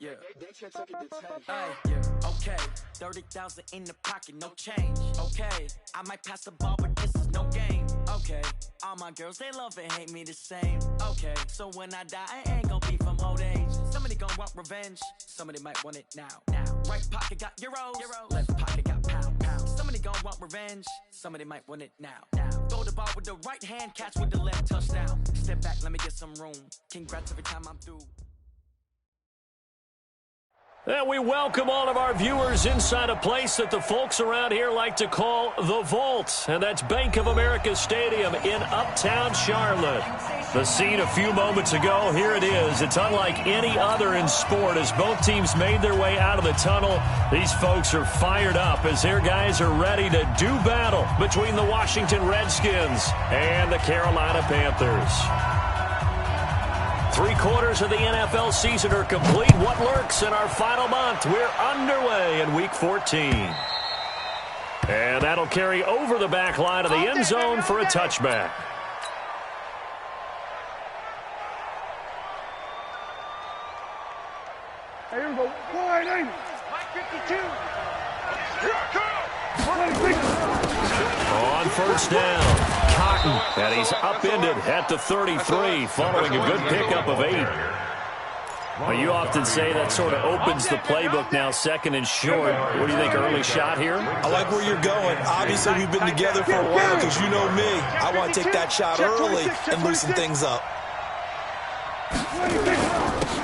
Yeah. Yeah. Okay. 30,000 in the pocket, no change. Okay. I might pass the ball, but this is no game. Okay. All my girls, they love and hate me the same. Okay. So when I die, I ain't gonna be from old age. Somebody gonna want revenge. Somebody might want it now. Right pocket got euros. Left pocket got pound. Somebody gonna want revenge. Somebody might want it now. Throw the ball with the right hand, catch with the left, touchdown. Step back, let me get some room. Congrats every time I'm through. And we welcome all of our viewers inside a place that the folks around here like to call the Vault. And that's Bank of America Stadium in Uptown Charlotte. The scene a few moments ago, here it is. It's unlike any other in sport as both teams made their way out of the tunnel. These folks are fired up as their guys are ready to do battle between the Washington Redskins and the Carolina Panthers. 3/4 of the NFL season are complete. What lurks in our final month? We're underway in Week 14. And that'll carry over the back line of the end zone for a touchback. Here we go. Wide angle. Mike 52. Here I come. On first down. Cotton, and he's upended at the 33 following a good pickup of 8. Well, you often say that sort of opens the playbook now, second and short. What do you think, early shot here? I like where you're going. Obviously, we've been together for a while because you know me. I want to take that shot early and loosen things up.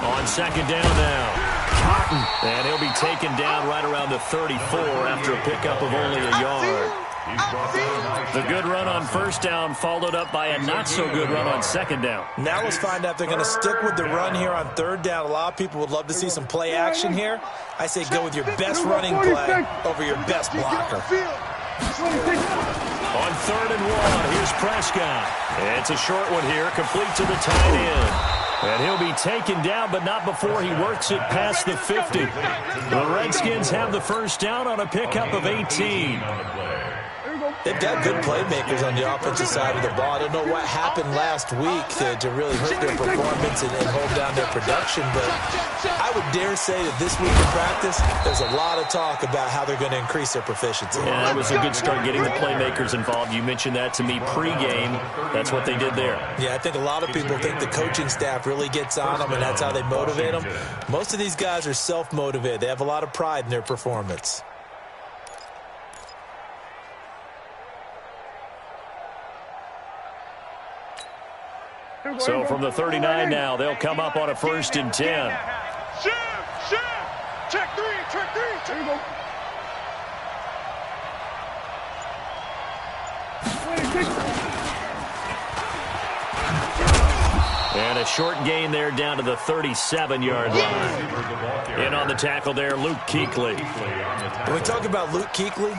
On second down now. Cotton, and he'll be taken down right around the 34 after a pickup of only a yard. The good run on first down followed up by a not-so-good run on second down. Now let's find out if they're going to stick with the run here on third down. A lot of people would love to see some play action here. I say go with your best running play over your best blocker. On 3rd and 1, here's Prescott. It's a short one here, complete to the tight end. And he'll be taken down, but not before he works it past the 50. The Redskins have the first down on a pickup of 18. They've got good playmakers on the offensive side of the ball. I don't know what happened last week to really hurt their performance and hold down their production, but I would dare say that this week in practice, there's a lot of talk about how they're going to increase their proficiency. Yeah, that was a good start getting the playmakers involved. You mentioned that to me pregame. That's what they did there. Yeah, I think a lot of people think the coaching staff really gets on them, and that's how they motivate them. Most of these guys are self-motivated. They have a lot of pride in their performance. So from the 39 now, they'll come up on a 1st and 10. Check three. There you go. And a short gain there down to the 37-yard line. In on the tackle there, Luke Kuechly. When we talk about Luke Kuechly,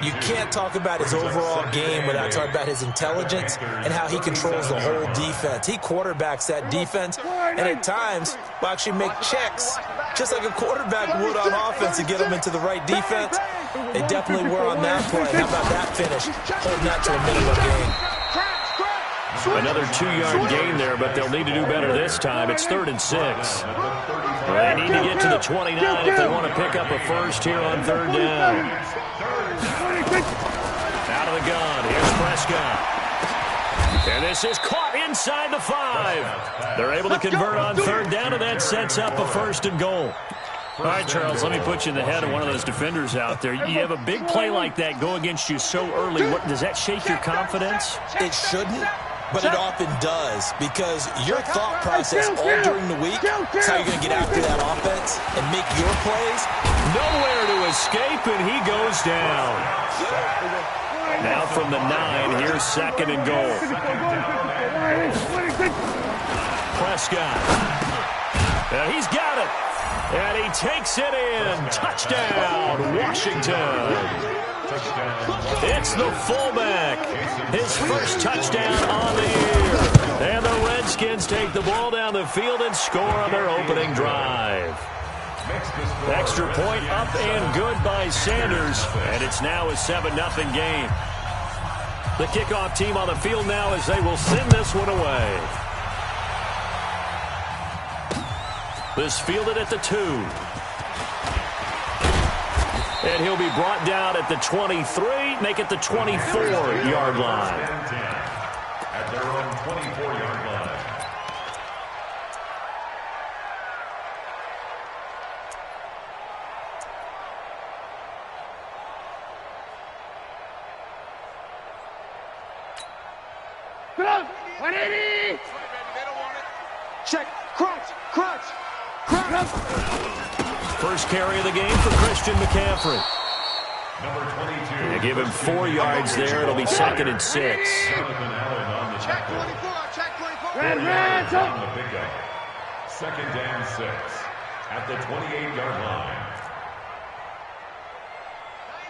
you can't talk about his overall game without talking about his intelligence and how he controls the whole defense. He quarterbacks that defense, and at times will actually make checks, just like a quarterback would on offense to get them into the right defense. They definitely were on that play. How about that finish? Holding that to a minimum gain. Another 2-yard gain there, but they'll need to do better this time. It's 3rd and 6. They need to get to the 29 if they want to pick up a first here on 3rd down. Out of the gun, here's Prescott. And this is caught inside the 5. They're able to convert on 3rd down, and that sets up a 1st and goal. All right, Charles, let me put you in the head of one of those defenders out there. You have a big play like that go against you so early. Does that shake your confidence? It shouldn't, but it often does, because your thought process all during the week is how you're going to get after that offense and make your plays. Nowhere to escape, and he goes down. Now from the 9, here's 2nd and goal. Prescott. He's got it. And he takes it in. Touchdown, Washington. It's the fullback. His first touchdown on the year. And the Redskins take the ball down the field and score on their opening drive. Extra point up and good by Sanders. And it's now a 7-0 game. The kickoff team on the field now as they will send this one away. This fielded at the 2. And he'll be brought down at the 23, make it the 24-yard line. At their own 24-yard line. Good on. 180. Check. Crunch. Crunch. Crunch. First carry of the game for Christian McCaffrey. Number 22. They give him 4 yards there. It'll be 2nd and 6. Check 24. Check 24. Red, on the pickup. 2nd and 6 at the 28-yard line.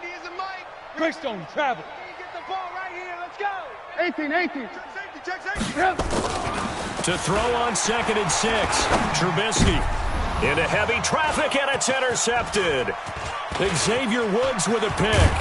90 is a mic. Greystone travel. Get the ball right here. Let's go. 18. Check safety. Yep. To throw on 2nd and 6. Trubisky into heavy traffic, and it's intercepted. Xavier Woods with a pick.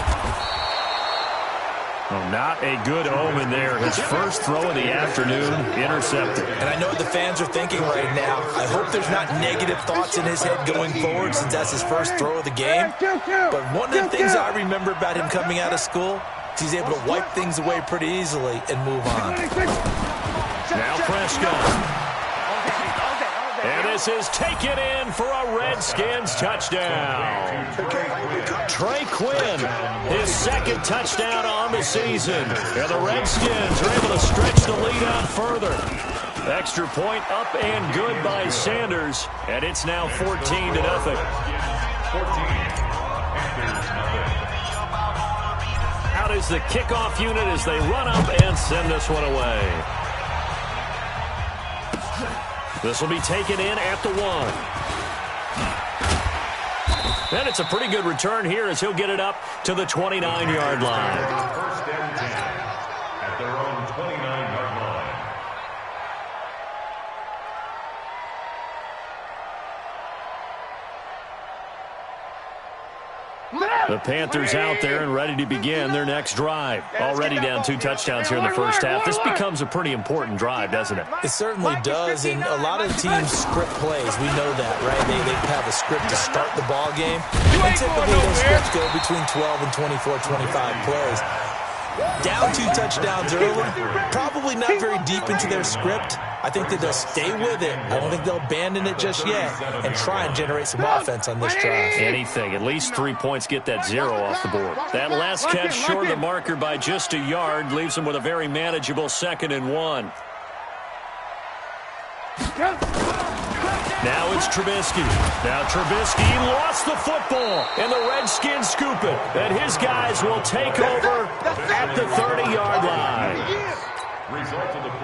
Oh, not a good omen there. His first throw of the afternoon, intercepted. And I know what the fans are thinking right now. I hope there's not negative thoughts in his head going forward since that's his first throw of the game. But one of the things I remember about him coming out of school is he's able to wipe things away pretty easily and move on. Now Prescott. And this is taken in for a Redskins touchdown. Trey Quinn, his 2nd touchdown on the season. And the Redskins are able to stretch the lead out further. Extra point up and good by Sanders. And it's now 14-0. 14. Out is the kickoff unit as they run up and send this one away. This will be taken in at the 1. And it's a pretty good return here as he'll get it up to the 29-yard line. 1st and 10 at their own 29-yard line. The Panthers out there and ready to begin their next drive. Already down 2 touchdowns here in the first half. This becomes a pretty important drive, doesn't it? It certainly does, and a lot of the teams script plays. We know that, right? They have a script to start the ball game, and typically those scripts go between 12 and 24, 25 plays. Down 2 touchdowns early, probably not very deep into their script. I think that they'll stay with it. I don't think they'll abandon it just yet and try and generate some offense on this drive. Anything. At least 3 points get that 0 off the board. That last catch short of the marker by just a yard leaves them with a very manageable 2nd and 1. Now it's Trubisky. Now Trubisky lost the football, and the Redskins scoop it. And his guys will take over at the 30-yard line.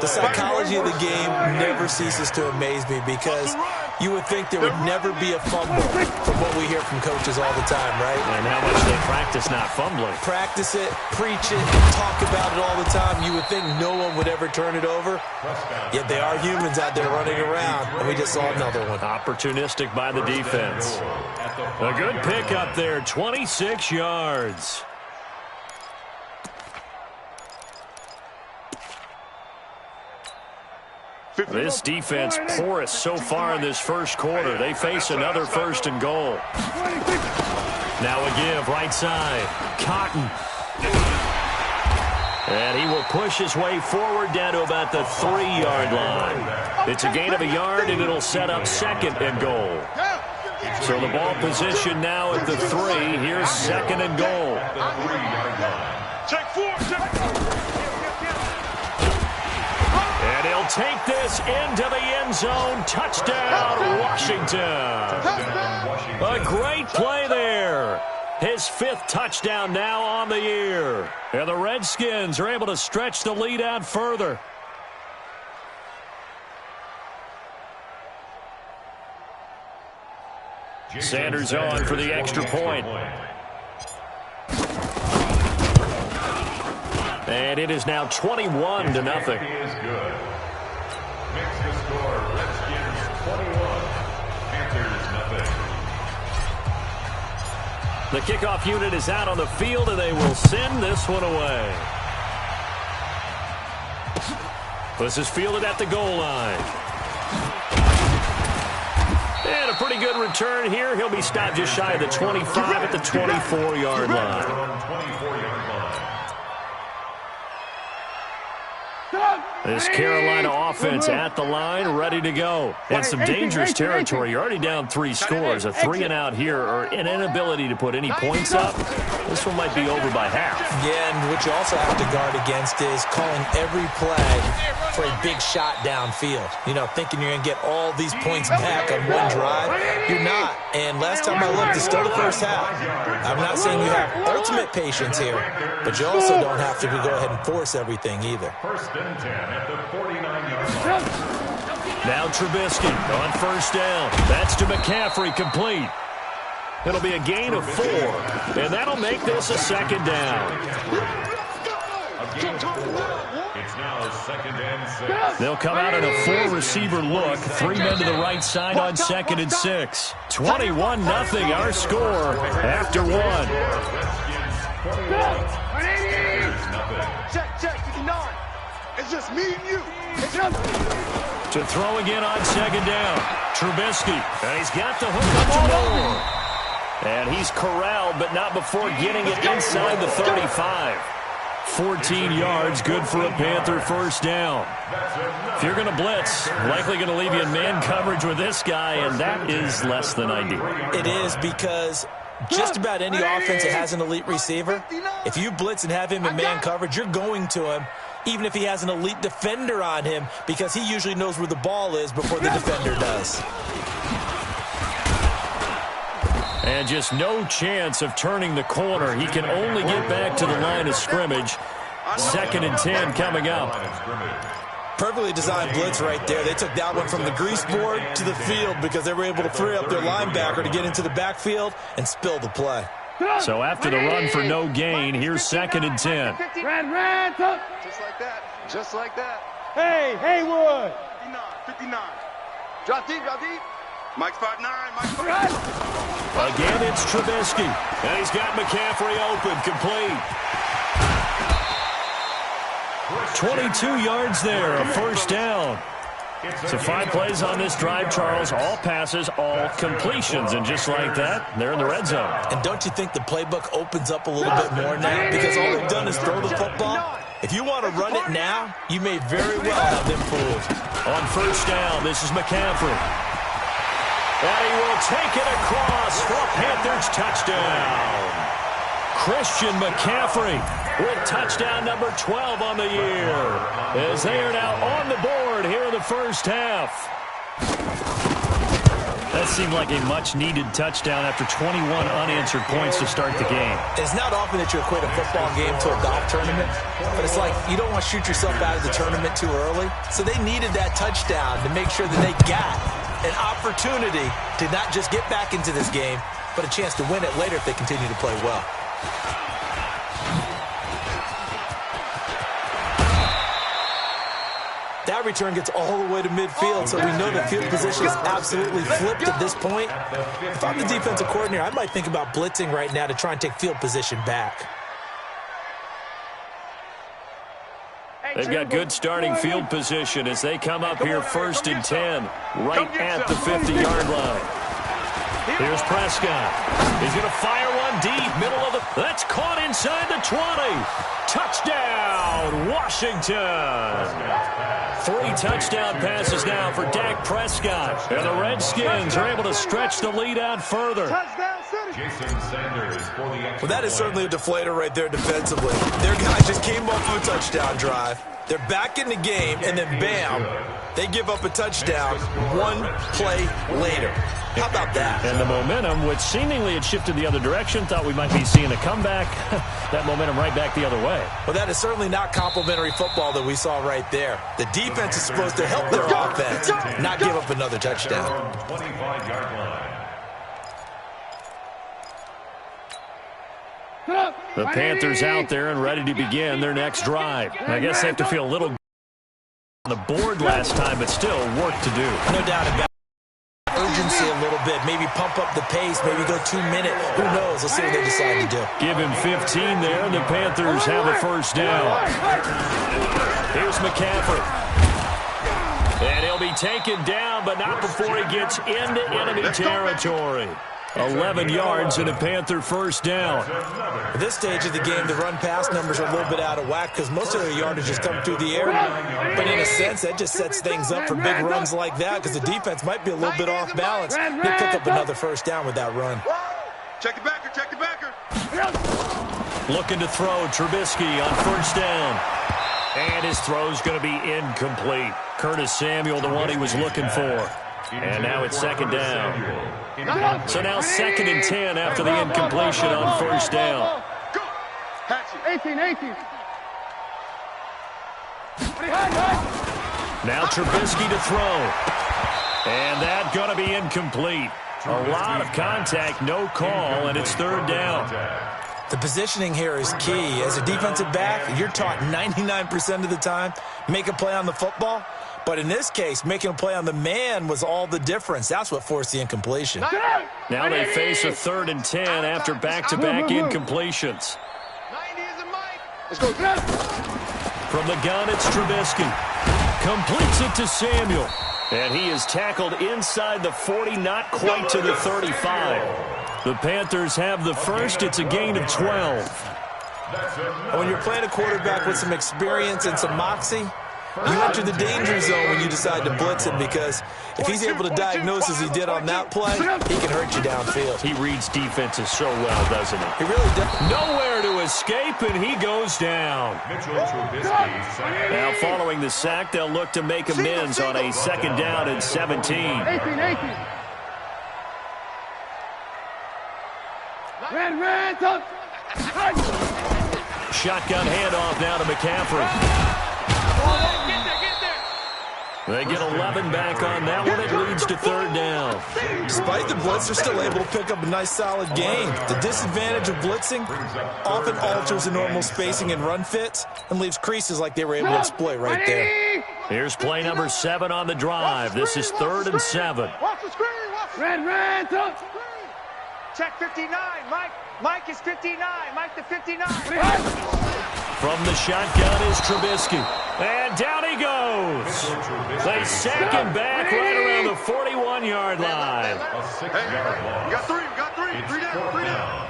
The psychology of the game never ceases to amaze me because you would think there would never be a fumble from what we hear from coaches all the time, right? And how much they practice not fumbling. Practice it, preach it, talk about it all the time. You would think no one would ever turn it over, yet they are humans out there running around, and we just saw another one. Opportunistic by the defense. A good pick up there, 26 yards. This defense porous so far in this first quarter. They face another 1st and goal. Now a give, right side. Cotton. And he will push his way forward down to about the 3-yard line. It's a gain of a yard, and it'll set up 2nd and goal. So the ball position now at the 3. Here's 2nd and goal. Check 4. And he'll take this into the end zone. Touchdown, Washington. A great play there. His 5th touchdown now on the year. And the Redskins are able to stretch the lead out further. Sanders on for the extra point. And it is now 21-0. Is good. Makes the score Redskins 21, Panthers 0. The kickoff unit is out on the field, and they will send this one away. This is fielded at the goal line. And a pretty good return here. He'll be stopped just shy of the 25 at the 24-yard line. This Carolina offense at the line, ready to go. And some dangerous territory. You're already down 3 scores. A 3-and-out here, or an inability to put any points up. This one might be over by half. Yeah, and what you also have to guard against is calling every play for a big shot downfield. You know, thinking you're going to get all these points back on one drive. You're not. And last time I looked, it's still the first half. I'm not saying you have ultimate patience here, but you also don't have to go ahead and force everything either. First and 10 at the 49-yard line. Now Trubisky on first down. That's to McCaffrey, complete. It'll be a gain of 4, and that'll make this a second down. It's now 2nd and 6. They'll come out in a 4-receiver look. 3 men to the right side on 2nd and 6. 21-0 our score after 1. Check, 59. It's just me and you. To throw again on 2nd down. Trubisky, and he's got the hook up to Moore. And he's corralled, but not before getting it inside the 35. 14 yards, good for a Panther first down. If you're going to blitz, likely going to leave you in man coverage with this guy, and that is less than ideal. It is, because just about any offense that has an elite receiver, if you blitz and have him in man coverage, you're going to him, even if he has an elite defender on him, because he usually knows where the ball is before the defender does. And just no chance of turning the corner. He can only get back to the line of scrimmage. 2nd and 10 coming up. Perfectly designed blitz right there. They took that one from the grease board to the field because they were able to free up their linebacker to get into the backfield and spill the play. So after the run for no gain, here's 2nd and 10. Ran, just like that. Just like that. Hey, Haywood. 59. Drop deep. Mike's 5'9", Mike's 5'9". Again, it's Trubisky. And he's got McCaffrey open, complete. 22 yards there, a first down. So 5 plays on this drive, Charles. All passes, all completions. And just like that, they're in the red zone. And don't you think the playbook opens up a little bit more now? Because all they've done is throw the football. If you want to run it now, you may very well have them fooled. On first down, this is McCaffrey. And he will take it across for a Panthers touchdown. Christian McCaffrey with touchdown number 12 on the year, as they are now on the board here in the first half. That seemed like a much-needed touchdown after 21 unanswered points to start the game. It's not often that you equate a football game to a golf tournament, but it's like you don't want to shoot yourself out of the tournament too early. So they needed that touchdown to make sure that they got an opportunity to not just get back into this game, but a chance to win it later if they continue to play well. That return gets all the way to midfield, so we know the field position is absolutely flipped at this point. If I'm the defensive coordinator, I might think about blitzing right now to try and take field position back. They've got good starting field position as they come up here 1st and 10, right at the 50-yard line. Here's Prescott. He's going to fire one deep, middle of the... That's caught inside the 20. Touchdown, Washington. 3 touchdown passes now for Dak Prescott. And the Redskins are able to stretch the lead out further. Jason Sanders for the extra Well, that is point. certainly a deflator right there defensively. Their guys just came off of a touchdown drive. They're back in the game, and then bam, they give up a touchdown 1 play later. How about that? And the momentum, which seemingly had shifted the other direction, thought we might be seeing a comeback. That momentum right back the other way. Well, that is certainly not complimentary football that we saw right there. The defense is supposed to help their offense, not give up another touchdown. 25-yard line. The Panthers out there and ready to begin their next drive. I guess they have to feel a little on the board last time, but still work to do. No doubt about it. Urgency a little bit. Maybe pump up the pace. Maybe go 2 minute. Who knows? Let's see what they decide to do. Give him 15 there, and the Panthers have a first down. Here's McCaffrey. And he'll be taken down, but not before he gets into enemy territory. 11 yards and a Panther first down. At this stage of the game, the run-pass numbers are a little bit out of whack because most of their yardage is coming through the air. But in a sense, that just sets things up for big runs like that because the defense might be a little bit off balance. He'll pick up another first down with that run. Check the backer, check the backer. Looking to throw, Trubisky on first down. And his throw's going to be incomplete. Curtis Samuel, the one he was looking for. And now it's second down. So now 2nd and 10 after the incompletion on first down. 18. Now Trubisky to throw. And that's going to be incomplete. A lot of contact, no call, and it's 3rd down. The positioning here is key. As a defensive back, you're taught 99% of the time, make a play on the football. But in this case, making a play on the man was all the difference. That's what forced the incompletion. Now they face a 3rd and 10 after back-to-back incompletions. Let's go. From the gun, it's Trubisky. Completes it to Samuel. And he is tackled inside the 40, not quite to the 35. The Panthers have the first. It's a gain of 12. When you're playing a quarterback with some experience and some moxie, you enter the danger zone when you decide to blitz him because if he's able to diagnose as he did on that play, he can hurt you downfield. He reads defenses so well, doesn't he? He really does. Nowhere to escape, and he goes down. Now following the sack, they'll look to make amends on a 2nd down and 17. 18. Shotgun handoff now to McCaffrey. They get 11 back on that one. It leads to 3rd down. Despite the blitz, they're still able to pick up a nice, solid gain. The disadvantage of blitzing often alters the normal spacing and run fits and leaves creases like they were able to exploit right there. Here's play number 7 on the drive. This is 3rd and 7. Watch the screen. Red. Check 59. Mike is 59. Mike the 59. From the shotgun is Trubisky. And down he goes. They sack him back right around the 41-yard line. Hey, we got 3. Three down.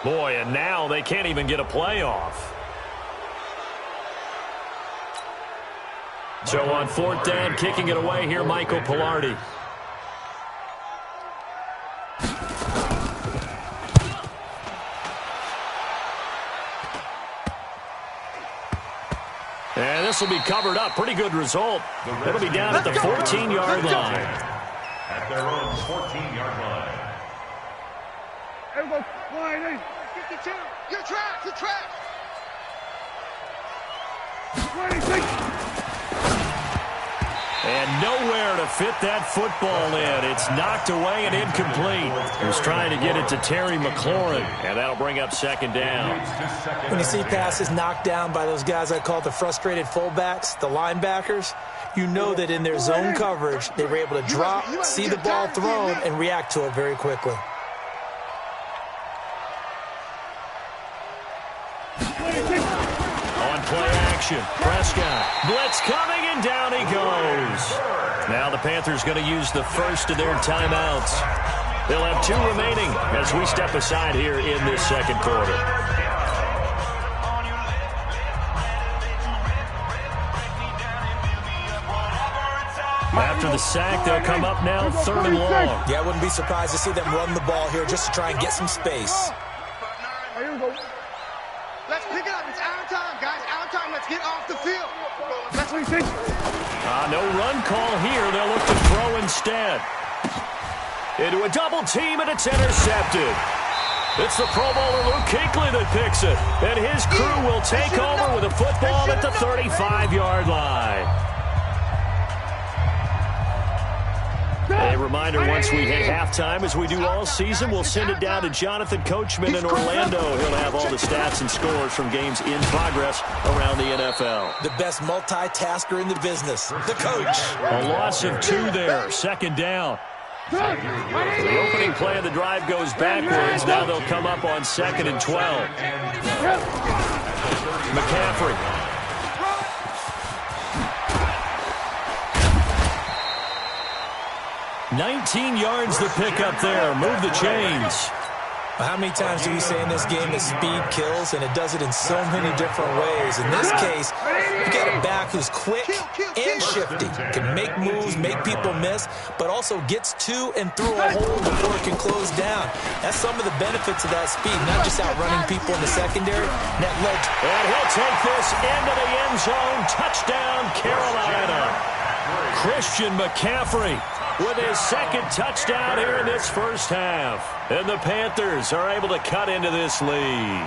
Boy, and now they can't even get a playoff. So on 4th down, kicking it away here, Michael Pilardi. And this will be covered up. Pretty good result. It'll be down at the 14-yard line. At their own 14-yard line. Everybody, 52. You're trapped. 26. And nowhere to fit that football in. It's knocked away and incomplete. He was trying to get it to Terry McLaurin, and that'll bring up 2nd down. When you see passes knocked down by those guys I call the frustrated fullbacks, the linebackers, you know that in their zone coverage, they were able to drop, see the ball thrown, and react to it very quickly. On play action, Prescott. Blitz coming, and down he goes. Now the Panthers going to use the first of their timeouts. They'll have 2 remaining as we step aside here in this 2nd quarter. After the sack, they'll come up now 3rd and long. Yeah, I wouldn't be surprised to see them run the ball here just to try and get some space. Here we go. Let's pick it up. It's our time, guys. Our time. Let's get off the field. That's what he thinks. No run call here. They'll look to throw instead. Into a double team, and it's intercepted. It's the Pro Bowler Luke Kuechly that picks it. And his crew will take over with a football at the 35-yard line. A reminder, once we hit halftime, as we do all season, we'll send it down to Jonathan Coachman in Orlando. He'll have all the stats and scores from games in progress around the NFL. The best multitasker in the business, the coach. A loss of 2 there, 2nd down. The opening play of the drive goes backwards. Now they'll come up on 2nd and 12. McCaffrey. "19 yards the pick up there. Move the chains." How many times do we say in this game that speed kills, and it does it in so many different ways? In this case, you got a back who's quick and shifty, can make moves, make people miss, but also gets to and through a hole before it can close down. That's some of the benefits of that speed, not just outrunning people in the secondary. That led to... And he'll take this into the end zone. Touchdown, Carolina. Christian McCaffrey with his 2nd touchdown here in this first half. And the Panthers are able to cut into this lead.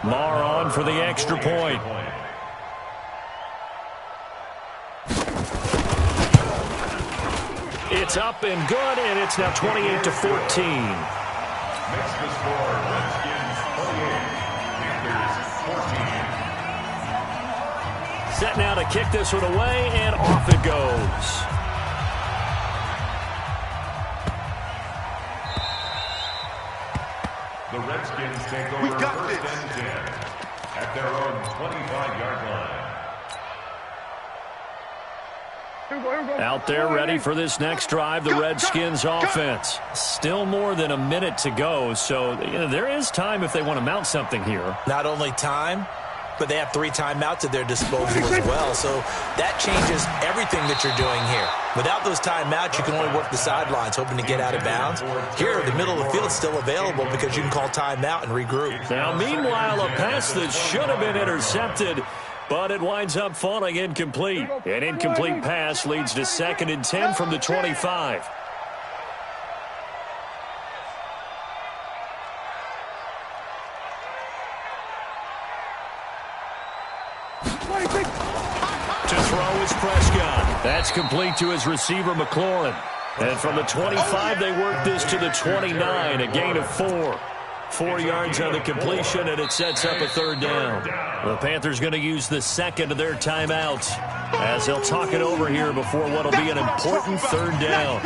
Marr on for the extra point. It's up and good, and it's now 28-14. Makes the score, Redskins 28, Panthers 14. Set now to kick this one away, and off it goes. The Redskins take over first and 10 at their own 25-yard line. Out there ready for this next drive, the Redskins offense. Still more than a minute to go, so there is time if they want to mount something here. Not only time, but they have 3 timeouts at their disposal as well, so that changes everything that you're doing here. Without those timeouts, you can only work the sidelines, hoping to get out of bounds. Here, the middle of the field is still available because you can call timeout and regroup. Now, meanwhile, a pass that should have been intercepted, but it winds up falling incomplete. An incomplete pass leads to 2nd and 10 from the 25. To throw is Prescott. That's complete to his receiver, McLaurin. And from the 25, they work this to the 29, a gain of 4. 4 yards on the completion, and it sets up a 3rd down. The Panthers going to use the 2nd of their timeouts as they'll talk it over here before what will be an important 3rd down.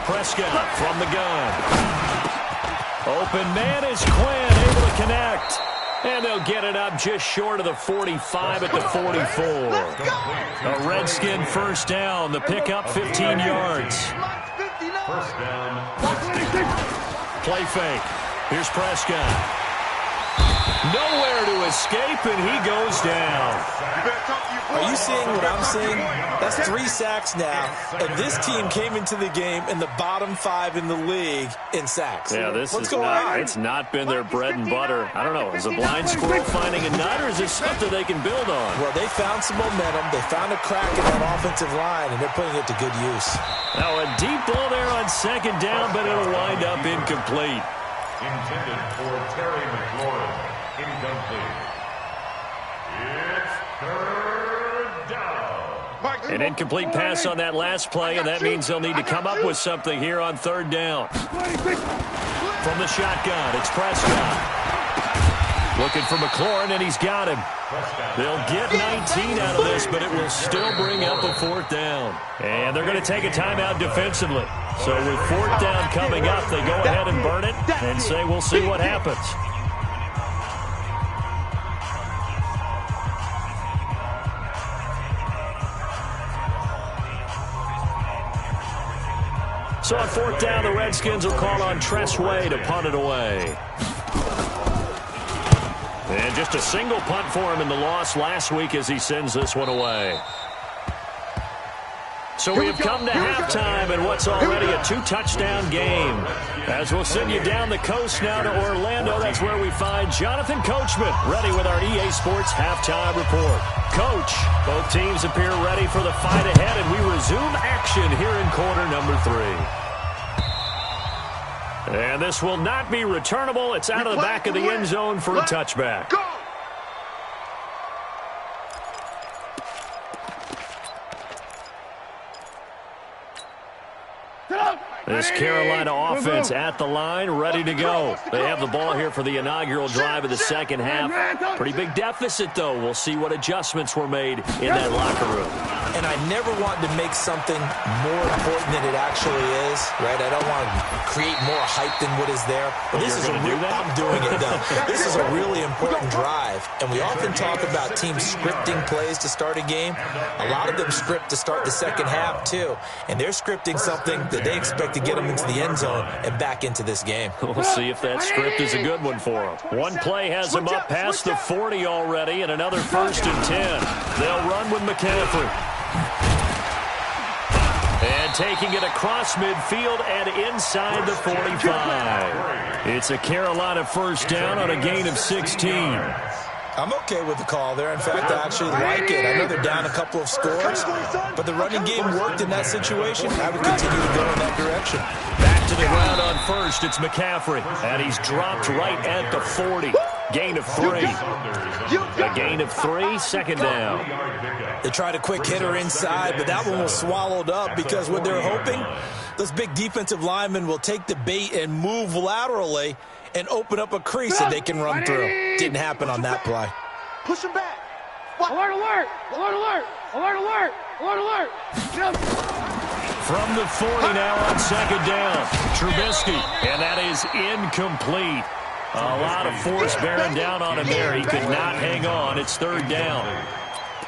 Prescott from the gun. Open man is Quinn, able to connect. And they'll get it up just short of the 45 at the 44. A Redskin first down. The pickup 15 yards. First down. Play fake. Here's Prescott. Nowhere to escape, and he goes down. Are you seeing what I'm seeing? That's 3 sacks now, and this team came into the game in the bottom 5 in the league in sacks. Yeah, What's going on? It's not been their bread and butter. I don't know. Is a blind squirrel finding a nut, or is it something they can build on? Well, they found some momentum. They found a crack in that offensive line, and they're putting it to good use. Now, a deep ball there on 2nd down, but it'll wind up incomplete. Intended for Terry McLaurin. Incomplete. It's 3rd An incomplete pass on that last play, and that means they'll need to come up with something here on third down. From the shotgun, it's Prescott. Looking for McLaurin, and he's got him. They'll get 19 out of this, but it will still bring up a fourth down. And they're going to take a timeout defensively. So with fourth down coming up, they go ahead and burn it and say we'll see what happens. So on fourth down, the Redskins will call on Tress Way to punt it away. And just a single punt for him in the loss last week as he sends this one away. So we have come to halftime in what's already a two-touchdown game. As we'll send you down the coast now to Orlando, that's where we find Jonathan Coachman ready with our EA Sports Halftime Report. Coach, both teams appear ready for the fight ahead, and we resume action here in quarter number 3. And this will not be returnable. It's out of the back of the end zone for a touchback. This Carolina offense at the line, ready to go. They have the ball here for the inaugural drive of the second half. Pretty big deficit, though. We'll see what adjustments were made in that locker room. And I never want to make something more important than it actually is, right? I don't want to create more hype than what is there. But this is I'm doing it, though. This is a really important drive. And we often talk about teams scripting plays to start a game. A lot of them script to start the second half, too. And they're scripting something that they expect to get them into the end zone and back into this game. We'll see if that script is a good one for them. One play has them up past the 40 already, and another 1st and 10. They'll run with McCaffrey. And taking it across midfield and inside the 45. It's a Carolina first down on a gain of 16. I'm okay with the call there. In fact, I actually like it. I know they're down a couple of scores, but the running game worked in that situation. I would continue to go in that direction. Back to the ground on first. It's McCaffrey, and he's dropped right at the 40. Gain of 3. A gain of 3, second down. They tried a quick hitter inside, but that one was swallowed up because what they're hoping, those big defensive linemen will take the bait and move laterally and open up a crease that they can run through. Didn't happen on that play. Push him back. Alert, alert, alert, alert, alert, alert, alert, alert. From the 40 now on second down. Trubisky, and that is incomplete. A lot of force bearing down on him there. He could not hang on. It's third down.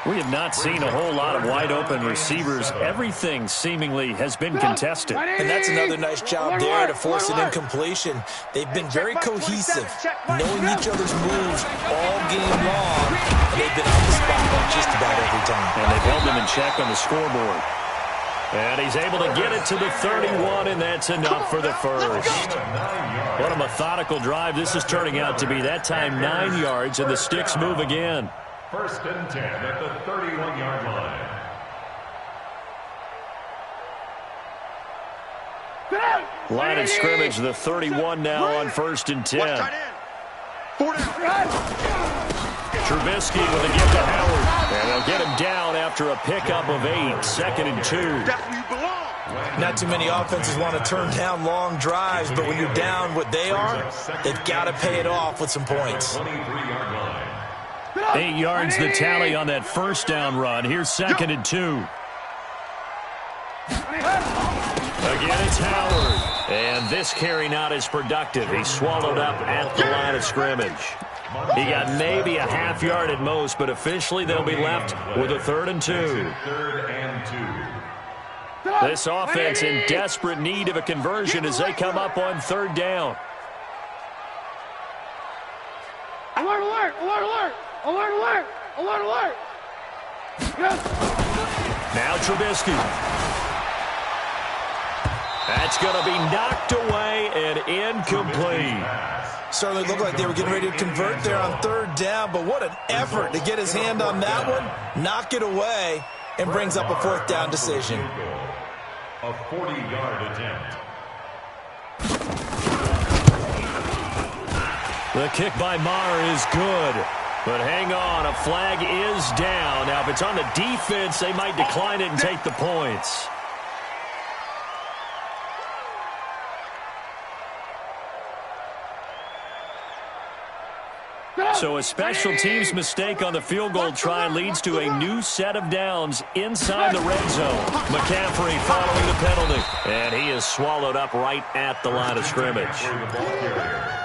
We have not seen a whole lot of wide-open receivers. Everything seemingly has been contested. And that's another nice job there to force an incompletion. They've been very cohesive, knowing each other's moves all game long, and they've been on the spot just about every time. And they've held them in check on the scoreboard. And he's able to get it to the 31, and that's enough for the first. What a methodical drive this is turning out to be. That time 9 yards, and the sticks move again. 1st and 10 at the 31-yard line. Line of scrimmage, the 31 now on 1st and 10. Trubisky with a give to Howard. And they'll get him down after a pickup of 8, 2nd and 2. Not too many offenses want to turn down long drives, but when you're down what they are, they've got to pay it off with some points. 23-yard line. 8 yards the tally on that first down run. Here's 2nd and 2. Again, it's Howard. And this carry not as productive. He's swallowed up at the line of scrimmage. He got maybe a half yard at most, but officially they'll be left with a 3rd and 2. 3rd and 2. This offense in desperate need of a conversion as they come up on 3rd down. Alert, alert, alert, alert. Alert, alert! Alert, alert! Yes. Now Trubisky. That's going to be knocked away and incomplete. Certainly looked like they were getting ready to convert there on 3rd down, but what an effort to get his hand on that one, knock it away, and brings up a 4th down decision. A 40-yard attempt. The kick by Maher is good. But hang on, a flag is down. Now, if it's on the defense, they might decline it and take the points. So a special teams mistake on the field goal try leads to a new set of downs inside the red zone. McCaffrey following the penalty. And he is swallowed up right at the line of scrimmage.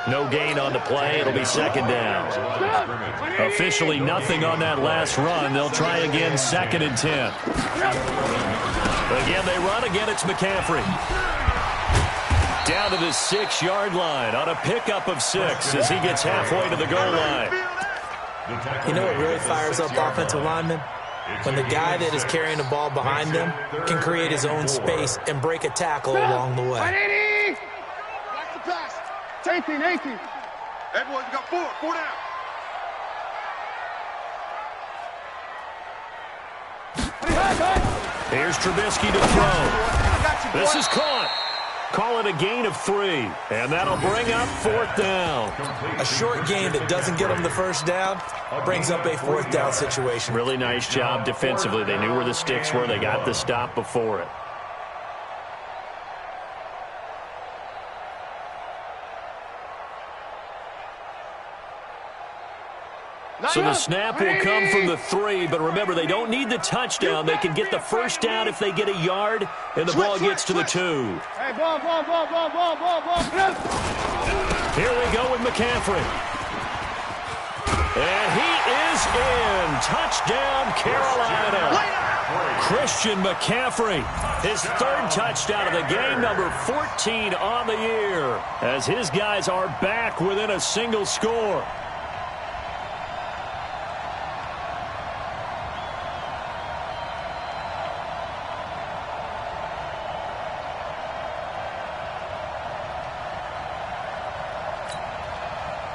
No gain on the play. It'll be second down. Officially nothing on that last run. They'll try again, 2nd and 10. Again, they run. Again, it's McCaffrey. Down to the 6-yard line on a pickup of 6 as he gets halfway to the goal line. You know what really fires up offensive linemen? When the guy that is carrying the ball behind them can create his own space and break a tackle along the way. 18. Hey, boys, you got 4 down. Here's Trubisky to throw. This is caught. Call it a gain of 3, and that'll bring up 4th down. A short gain that doesn't get them the first down brings up a 4th down situation. Really nice job defensively. They knew where the sticks were. They got the stop before it. So the snap will come from the 3, but remember, they don't need the touchdown. They can get the first down if they get a yard, and the ball gets to the 2. Hey, ball. Here we go with McCaffrey. And he is in. Touchdown, Carolina. Christian McCaffrey, his 3rd touchdown of the game, number 14 on the year, as his guys are back within a single score.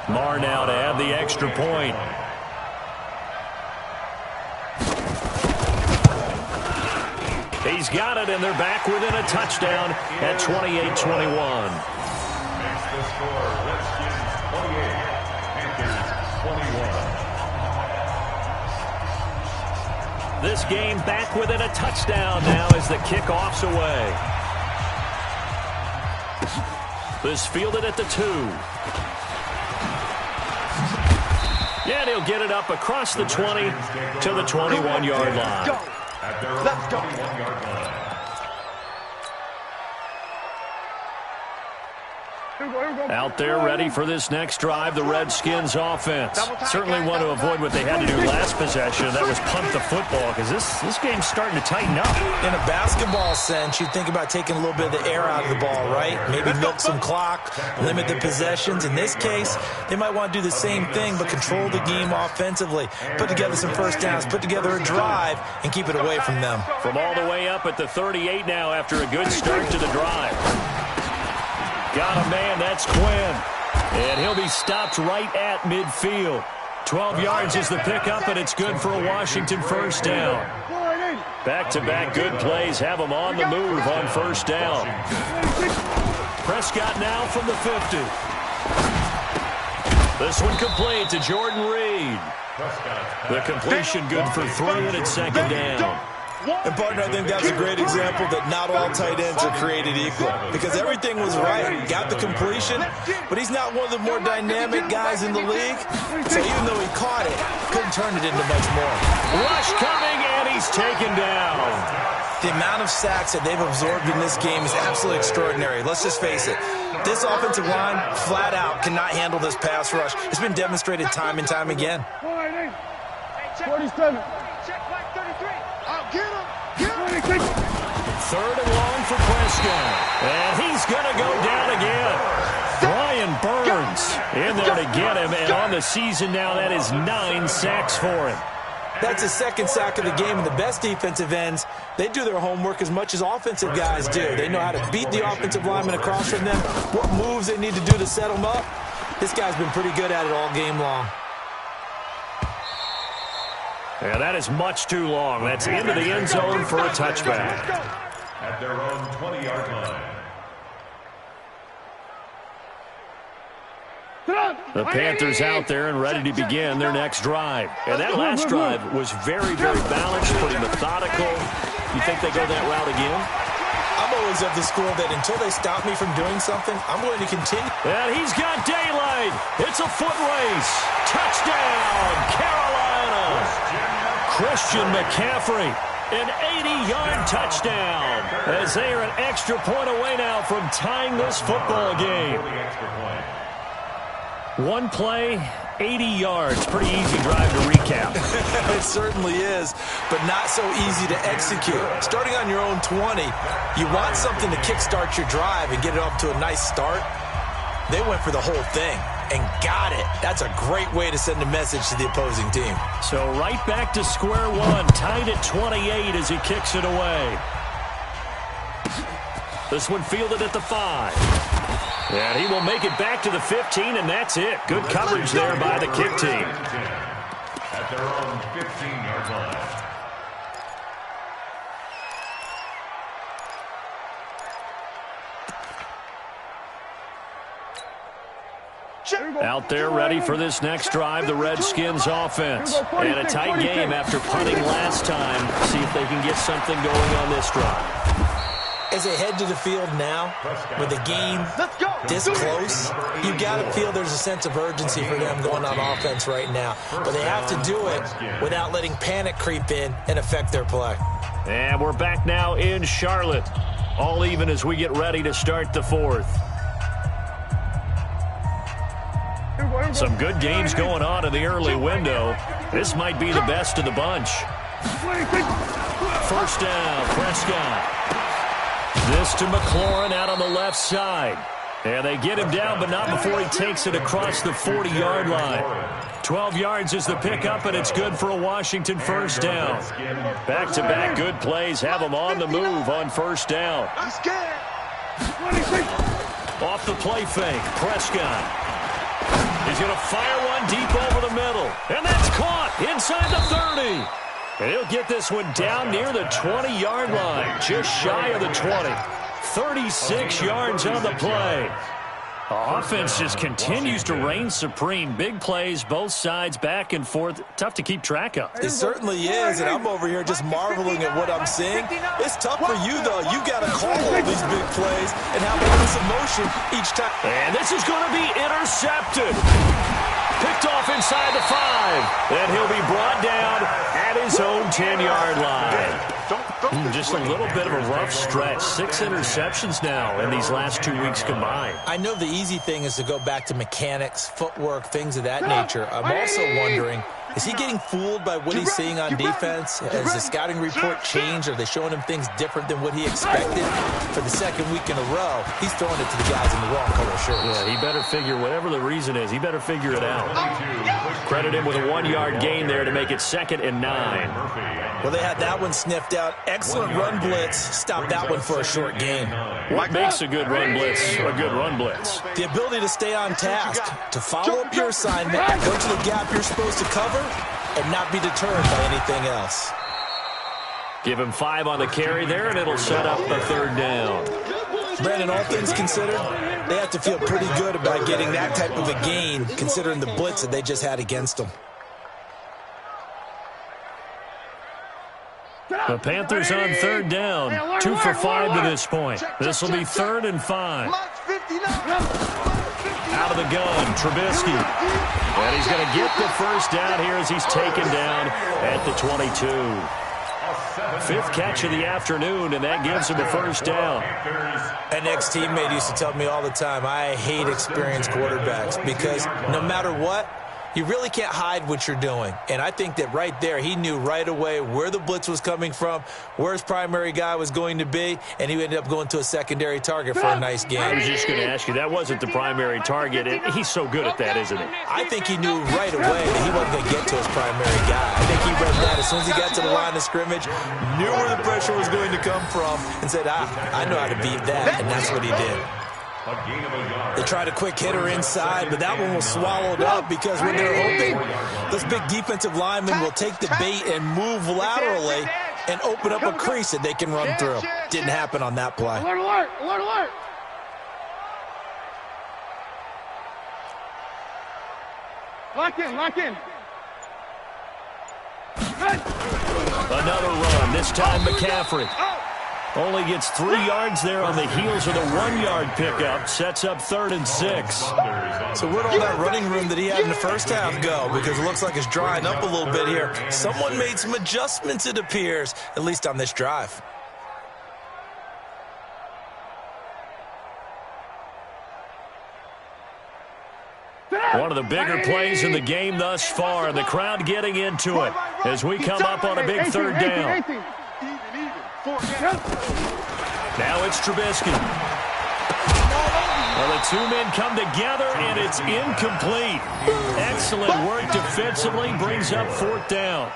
Marr now to add the extra point. He's got it, and they're back within a touchdown at 28-21. Makes the score Redskins 28, Panthers 21. This game back within a touchdown now as the kickoff's away. This fielded at the 2. And he'll get it up across the 20 to the 21-yard line. At their own 21-yard line. Out there ready for this next drive, the Redskins offense. Certainly want to avoid what they had to do last possession. That was punt the football, because this game's starting to tighten up. In a basketball sense, you think about taking a little bit of the air out of the ball, right? Maybe milk some clock, limit the possessions. In this case, they might want to do the same thing, but control the game offensively. Put together some first downs, put together a drive, and keep it away from them. From all the way up at the 38 now after a good start to the drive. Got a man, that's Quinn. And he'll be stopped right at midfield. 12 yards is the pickup, and it's good for a Washington first down. Back-to-back good plays have them on the move on first down. Prescott now from the 50. This one complete to Jordan Reed. The completion good for 3, and it's second down. And, partner, I think that's a great example that not all tight ends are created equal, because everything was right. Got the completion, but he's not one of the more dynamic guys in the league. So even though he caught it, couldn't turn it into much more. Rush coming, and he's taken down. The amount of sacks that they've absorbed in this game is absolutely extraordinary. Let's just face it. This offensive line, flat out, cannot handle this pass rush. It's been demonstrated time and time again. 47. Third and long for Prescott. And he's going to go down again. Brian Burns in there to get him. And on the season now, that is 9 sacks for him. That's his 2nd sack of the game, and the best defensive ends, they do their homework as much as offensive guys do. They know how to beat the offensive lineman across from them, what moves they need to do to set them up. This guy's been pretty good at it all game long. And that is much too long. That's into the end zone for a touchback. At their own 20-yard line. The Panthers out there and ready to begin their next drive. And that last drive was very, very balanced, pretty methodical. You think they go that route again? I'm always of the school that until they stop me from doing something, I'm going to continue. And he's got daylight. It's a foot race. Touchdown, Carolina. Christian McCaffrey, an 80-yard touchdown, as they are an extra point away now from tying this football game. One play, 80 yards. Pretty easy drive to recap. It certainly is, but not so easy to execute. Starting on your own 20, you want something to kickstart your drive and get it off to a nice start. They went for the whole thing and got it. That's a great way to send a message to the opposing team. So right back to square one, tied at 28 as he kicks it away. This one fielded at the 5. And he will make it back to the 15, and that's it. Good coverage there by the kick team. At their own 15-yard line. Out there ready for this next drive, the Redskins offense. And a tight game after punting last time. See if they can get something going on this drive. As they head to the field now, with the game this close, you got to feel there's a sense of urgency for them going on offense right now. But they have to do it without letting panic creep in and affect their play. And we're back now in Charlotte. All even as we get ready to start the fourth. Some good games going on in the early window. This might be the best of the bunch. First down, Prescott. This to McLaurin out on the left side. And they get him down, but not before he takes it across the 40-yard line. 12 yards is the pickup, and it's good for a Washington first down. Back-to-back good plays have him on the move on first down. Off the play fake, Prescott. He's going to fire one deep over the middle. And that's caught inside the 30. And he'll get this one down near the 20-yard line, just shy of the 20. 36 yards on the play. Offense just continues to reign supreme. Big plays, both sides, back and forth. Tough to keep track of. It certainly is, and I'm over here just marveling at what I'm seeing. It's tough for you, though. You got to call all these big plays and have all this emotion each time. And this is going to be intercepted. Picked off inside the 5. And he'll be brought down at his own 10-yard line. Just a little bit of a rough stretch. 6 interceptions now in these last 2 weeks combined. I know the easy thing is to go back to mechanics, footwork, things of that nature. I'm also wondering, is he getting fooled by what he's seeing on defense? Has the scouting report changed? Are they showing him things different than what he expected? For the second week in a row, he's throwing it to the guys in the wrong color shirts. Yeah, he better figure, whatever the reason is, he better figure it out. Credit him with a 1-yard gain there to make it 2nd and 9. Well, they had that one sniffed out. Excellent run blitz. Stop that one for a short gain. What makes a good run blitz a good run blitz? The ability to stay on task, to follow up your assignment, go to the gap you're supposed to cover, and not be deterred by anything else. Give him 5 on the carry there, and it'll set up a 3rd down. Brandon, all things considered, they have to feel pretty good about getting that type of a gain, considering the blitz that they just had against them. The Panthers on 3rd down. 2 for 5 to this point. This will be 3rd and 5. Out of the gun, Trubisky. And he's going to get the first down here as he's taken down at the 22. 5th catch of the afternoon, and that gives him a first down. An ex-teammate used to tell me all the time, I hate experienced quarterbacks because no matter what, you really can't hide what you're doing. And I think that right there, he knew right away where the blitz was coming from, where his primary guy was going to be, and he ended up going to a secondary target for a nice game. I was just going to ask you, that wasn't the primary target. He's so good at that, isn't he? I think he knew right away that he wasn't going to get to his primary guy. I think he read that as soon as he got to the line of scrimmage, knew where the pressure was going to come from, and said, I know how to beat that, and that's what he did. They tried a quick hitter inside, but that one was swallowed up because when they're hoping, those big defensive linemen will take the bait and move laterally and open up a crease that they can run through. Didn't happen on that play. Alert, alert, alert, alert. Lock in, lock in. Another run, this time McCaffrey. Only gets 3 yards there on the heels of the 1-yard pickup. Sets up 3rd and 6. So where'd all that running room that he had in the first half go? Because it looks like it's drying up a little bit here. Someone made some adjustments, it appears, at least on this drive. One of the bigger plays in the game thus far, and the crowd getting into it as we come up on a big 3rd down. Now it's Trubisky. Well, the 2 men come together, and it's incomplete. Excellent work defensively, brings up 4th down.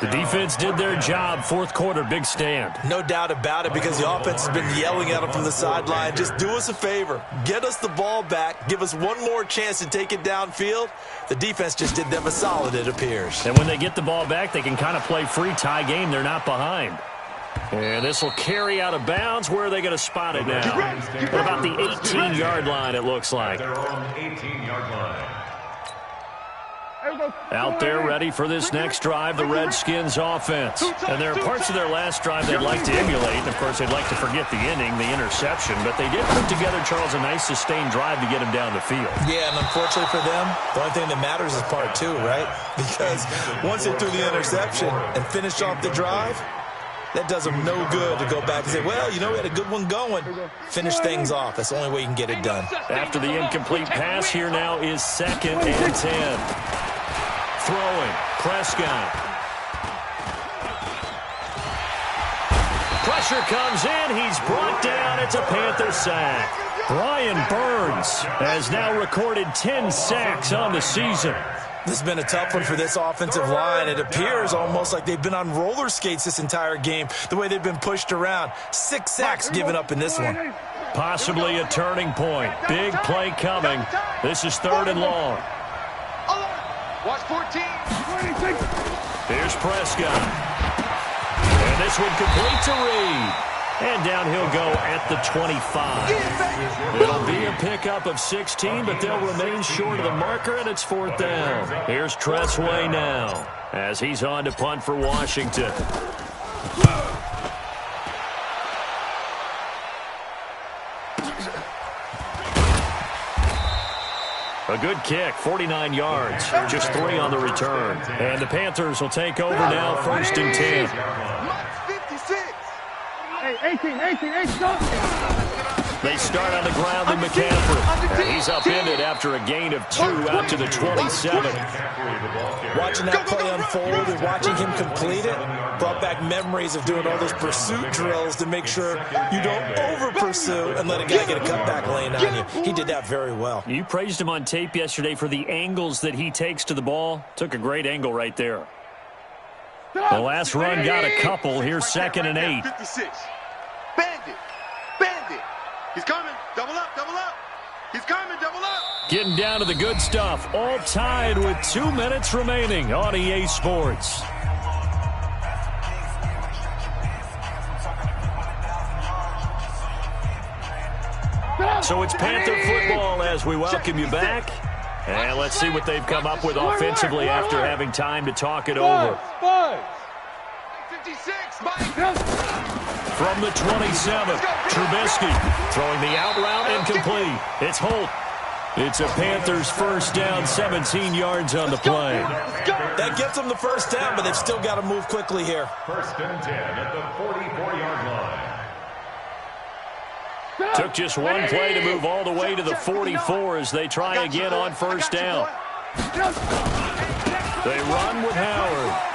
The defense did their job. 4th quarter, big stand. No doubt about it, because the offense has been yelling at them from the sideline. Just do us a favor. Get us the ball back. Give us one more chance to take it downfield. The defense just did them a solid, it appears. And when they get the ball back, they can kind of play free tie game. They're not behind. And this will carry out of bounds. Where are they going to spot it now? What about the 18-yard line, it looks like? They're on the 18-yard line. Out there ready for this next drive, the Redskins offense. And there are parts of their last drive they'd like to emulate. And, of course, they'd like to forget the inning, the interception. But they did put together, Charles, a nice sustained drive to get him down the field. Yeah, and unfortunately for them, the only thing that matters is part 2, right? Because once they threw the interception and finished off the drive, that does them no good to go back and say, well, you know, we had a good one going. Finish things off. That's the only way you can get it done. After the incomplete pass, here now is 2nd and 10. Throwing, Prescott. Pressure comes in. He's brought down. It's a Panther sack. Brian Burns has now recorded 10 sacks on the season. This has been a tough one for this offensive line. It appears almost like they've been on roller skates this entire game, the way they've been pushed around. 6 sacks given up in this one. Possibly a turning point. Big play coming. This is 3rd and long. Watch 14. Here's Prescott. And this one complete to Reed. And down he'll go at the 25. It'll be a pickup of 16, but they'll remain short of the marker, and it's 4th down. Here's Tressway now as he's on to punt for Washington. A good kick, 49 yards, just 3 on the return. And the Panthers will take over now, 1st and 10. Hey, 18, stop. They start on the ground with McCaffrey. He's upended after a gain of 2 out to the 27. Watching that play unfold and watching him complete it brought back memories of doing all those pursuit drills to make sure you don't over-pursue and let a guy get a cutback lane on you. He did that very well. You praised him on tape yesterday for the angles that he takes to the ball. Took a great angle right there. The last run got a couple. Here's 2nd and 8. 56. Bandit. He's coming. Double up. He's coming. Double up. Getting down to the good stuff. All tied with 2 minutes remaining on EA Sports. So it's Panther football as we welcome you back. And let's see what they've come up with offensively after having time to talk it over. 56. From the 27, Trubisky throwing the out route incomplete. It's Holt. It's a Panthers 1st down, 17 yards on the play. That gets them the 1st down, but they've still got to move quickly here. 1st and 10 at the 44-yard line. Took just one play to move all the way to the 44 as they try again on 1st down. They run with Howard.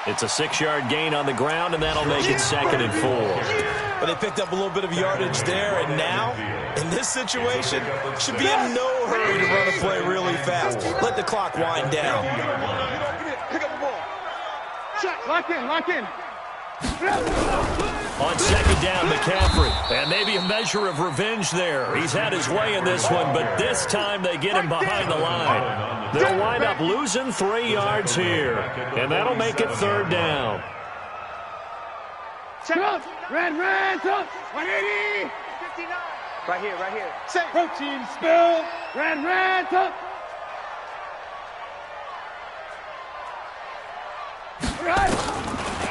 It's a 6-yard gain on the ground, and that'll make it 2nd and 4. But they picked up a little bit of yardage there, and now, in this situation, should be in no hurry to run a play really fast. Let the clock wind down. Pick up the ball. Lock in. On 2nd down, McCaffrey. And maybe a measure of revenge there. He's had his way in this one, but this time they get him behind the line. They'll wind up losing 3 yards here. And that'll make it 3rd down. Red, 180. Right here, right here. Say protein spill. Red, top.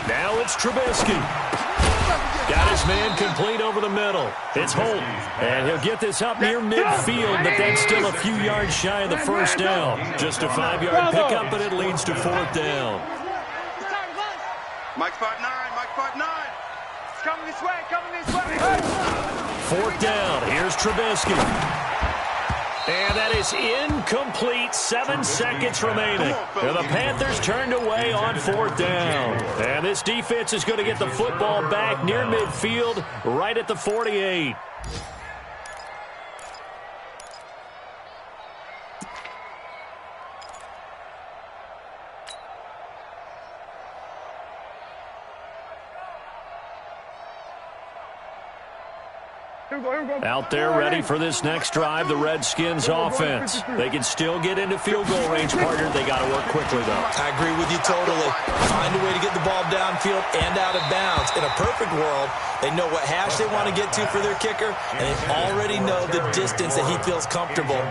Now it's Trubisky. Got his man complete over the middle. It's Holt, and he'll get this up near midfield, but that's still a few yards shy of the first down. Just a 5-yard pickup, but it leads to 4th down. Mike's 5'9", Mike's 5'9". It's coming this way, 4th down. Here's Trubisky. And that is incomplete. 7 seconds remaining. And the Panthers turned away on 4th down. And this defense is going to get the football back near midfield, right at the 48. Out there ready for this next drive, the Redskins offense. They can still get into field goal range, partner. They got to work quickly, though. I agree with you totally. Find a way to get the ball downfield and out of bounds. In a perfect world, they know what hash they want to get to for their kicker, and they already know the distance that he feels comfortable.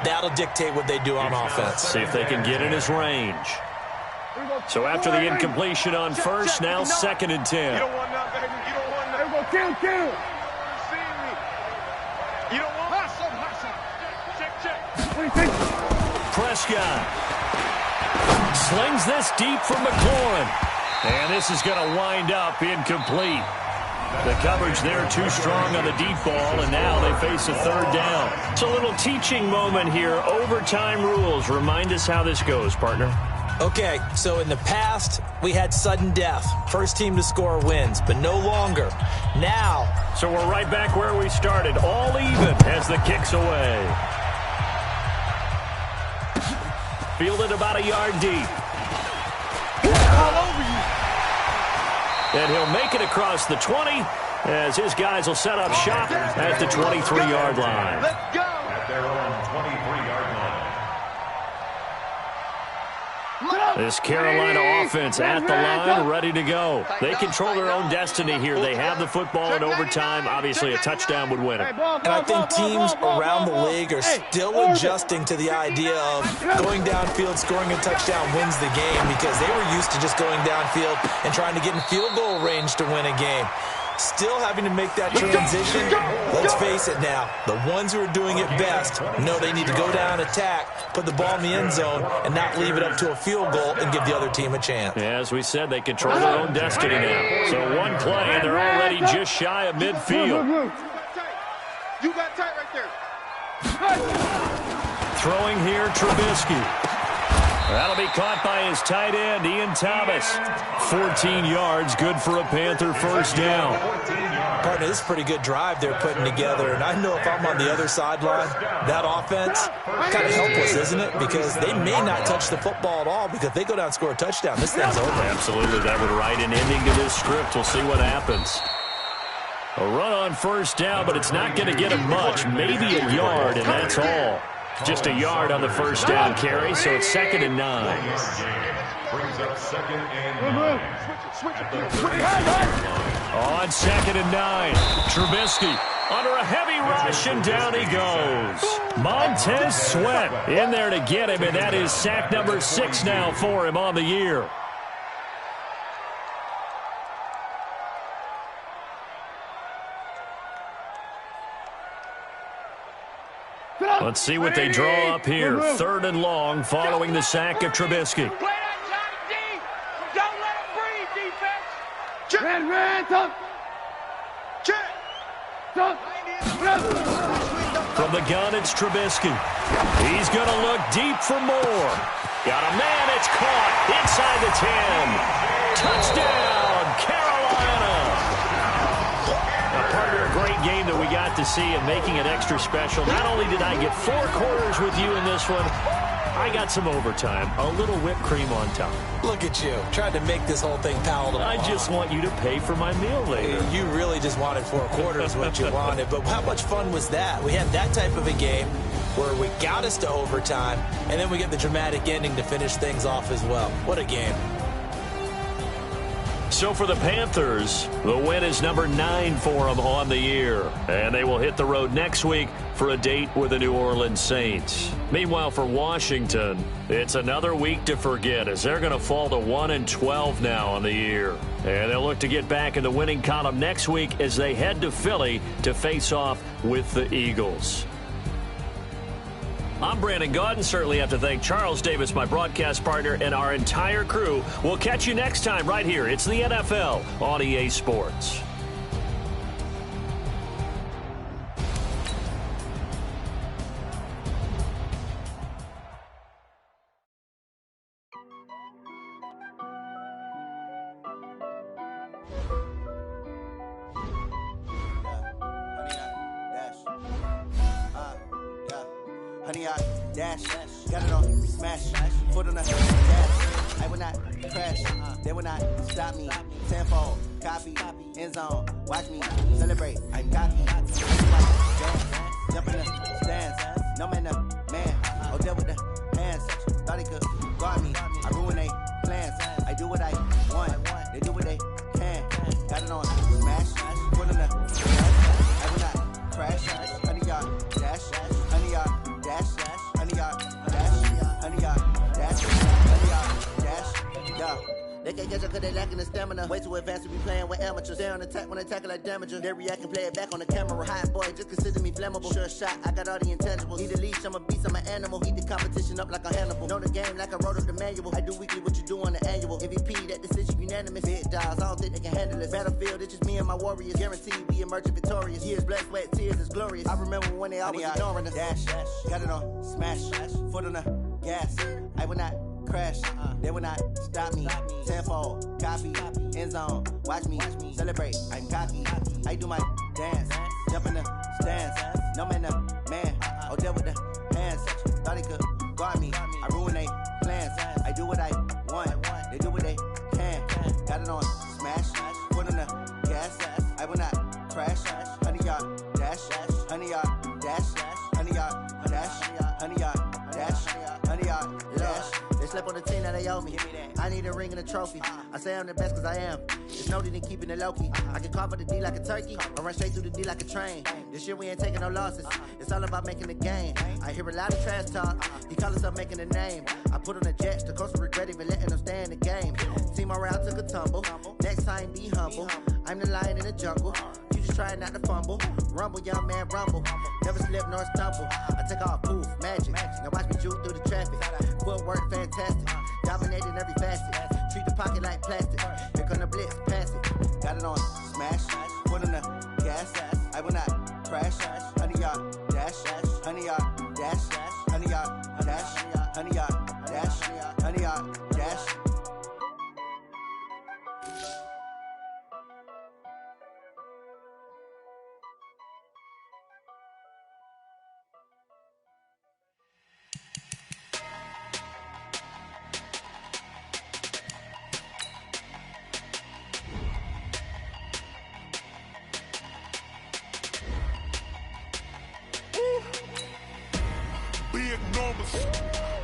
That'll dictate what they do on offense. See if they can get in his range. So after the incompletion on first, now 2nd and 10. You don't want that, baby. You don't want that. Kill. You don't want hustle. Check. Prescott slings this deep from McLaurin. And this is going to wind up incomplete. The coverage there too strong on the deep ball, and now they face a 3rd down. It's a little teaching moment here. Overtime rules. Remind us how this goes, partner. Okay, so in the past, we had sudden death. First team to score wins, but no longer. Now. So we're right back where we started, all even as the kick's away. Fielded about a yard deep. All over you. And he'll make it across the 20 as his guys will set up shop at the 23-yard line. Let's go. At their own 23-yard line. This Carolina offense at the line, ready to go. They control their own destiny here. They have the football in overtime. Obviously, a touchdown would win it. And I think teams around the league are still adjusting to the idea of going downfield, scoring a touchdown wins the game, because they were used to just going downfield and trying to get in field goal range to win a game. Still having to make that transition. Let's face it now, the ones who are doing it best know they need to go down, attack, put the ball in the end zone, and not leave it up to a field goal and give the other team a chance. Yeah, as we said, they control their own destiny now. So one play, and they're already just shy of midfield. You got tight right there. Throwing here, Trubisky. That'll be caught by his tight end, Ian Thomas. 14 yards, good for a Panther first down. Partner, this is a pretty good drive they're putting together, and I know if I'm on the other sideline, that offense, kind of helpless, isn't it? Because they may not touch the football at all, because if they go down and score a touchdown, this thing's over. Absolutely, that would write an ending to this script. We'll see what happens. A run on first down, but it's not going to get him much, maybe a yard, and that's all. Just a yard on the first down carry, so it's 2nd and 9. Brings up 2nd and 9. On 2nd and 9, Trubisky under a heavy rush, and down he goes. Montez Sweat in there to get him, and that is sack number 6 now for him on the year. Let's see what they draw up here. 3rd and long following the sack of Trubisky. Play that Johnny D. Don't let him breathe, defense. Red, top. Check. Top. From the gun, it's Trubisky. He's going to look deep for more. Got a man, it's caught inside the 10. Touchdown, Carolina. A partner, a great game that we got to see, and making it extra special. Not only did I get 4 quarters with you in this one, I got some overtime, a little whipped cream on top. Look at you, trying to make this whole thing palatable. I just want you to pay for my meal later. You really just wanted 4 quarters what you wanted, but how much fun was that? We had that type of a game where we got us to overtime, and then we get the dramatic ending to finish things off as well. What a game. So for the Panthers, the win is number 9 for them on the year. And they will hit the road next week for a date with the New Orleans Saints. Meanwhile, for Washington, it's another week to forget as they're going to fall to 1-12 now on the year. And they'll look to get back in the winning column next week as they head to Philly to face off with the Eagles. I'm Brandon Gaudin. Certainly have to thank Charles Davis, my broadcast partner, and our entire crew. We'll catch you next time right here. It's the NFL on EA Sports. Honey, I dash, got it on, smash, foot on the gas. I will not crash, they will not stop me. Tenfold, copy, end zone, watch me celebrate. I'm cocky, I do my dance, jump in the stands. No man, the man, oh, there with the hands. Thought he could guard me, I ruin they plans. I do what I want, they do what they can. Got it on, smash, foot on the gas. I will not crash, honey, y'all dash, honey, y'all dash, honey, y'all dash, honey, y'all dash, honey, y'all dash, yeah. They can't catch up cause they lacking the stamina. Way too advanced to be playing with amateurs. Stay on attack when they tackle like damager. They react and play it back on the camera. Hot boy, just consider me flammable. Sure shot, I got all the intangibles. Need a leash, I'm a beast, I'm an animal. Eat the competition up like a Hannibal. Know the game like I wrote up the manual. I do weekly what you do on the annual. MVP, that decision unanimous. Big dogs, I don't think they can handle this. Battlefield, it's just me and my warriors. Guaranteed we emerge victorious. Years, blood, sweat, tears, it's glorious. I remember when they always ignoring us. Dash, got it on, smash, foot on the gas. I will not crash, they will not stop me. Tenfold, copy, end zone, watch me celebrate. I'm cocky, I do my dance, jump in the stands. No man, the man, oh, there with the hands. Thought he could guard me, I ruin they plans. I do what I want, they do what they can. Got it on, smash, foot on the gas. I will not crash, honey, y'all dash, honey, y'all dash, honey, y'all dash, honey, y'all dash, honey, y'all dash. They slept on the team that they owe me. I need a ring and a trophy. I say I'm the best cause I am. It's no need in keeping it low-key. I can carve up the D like a turkey or run straight through the D like a train. This year we ain't taking no losses. It's all about making the game. I hear a lot of trash talk. He call himself making a name. I put on the Jets. The coach will regret even letting them stay in the game. Team morale took a tumble. Next time be humble. I'm the lion in the jungle. You just try not to fumble. Rumble, young man, rumble. Never slip nor stumble. I take off, poof, magic. Now watch me juke through the traffic. Footwork fantastic. Dominating every facet. Treat the pocket like plastic. Here come the blitz, pass it. Got it on, smash. Foot on the gas. I will not crash. Honey, y'all dash. Honey, y'all dash. Honey, y'all dash. Honey, y'all dash. Honey, y'all dash.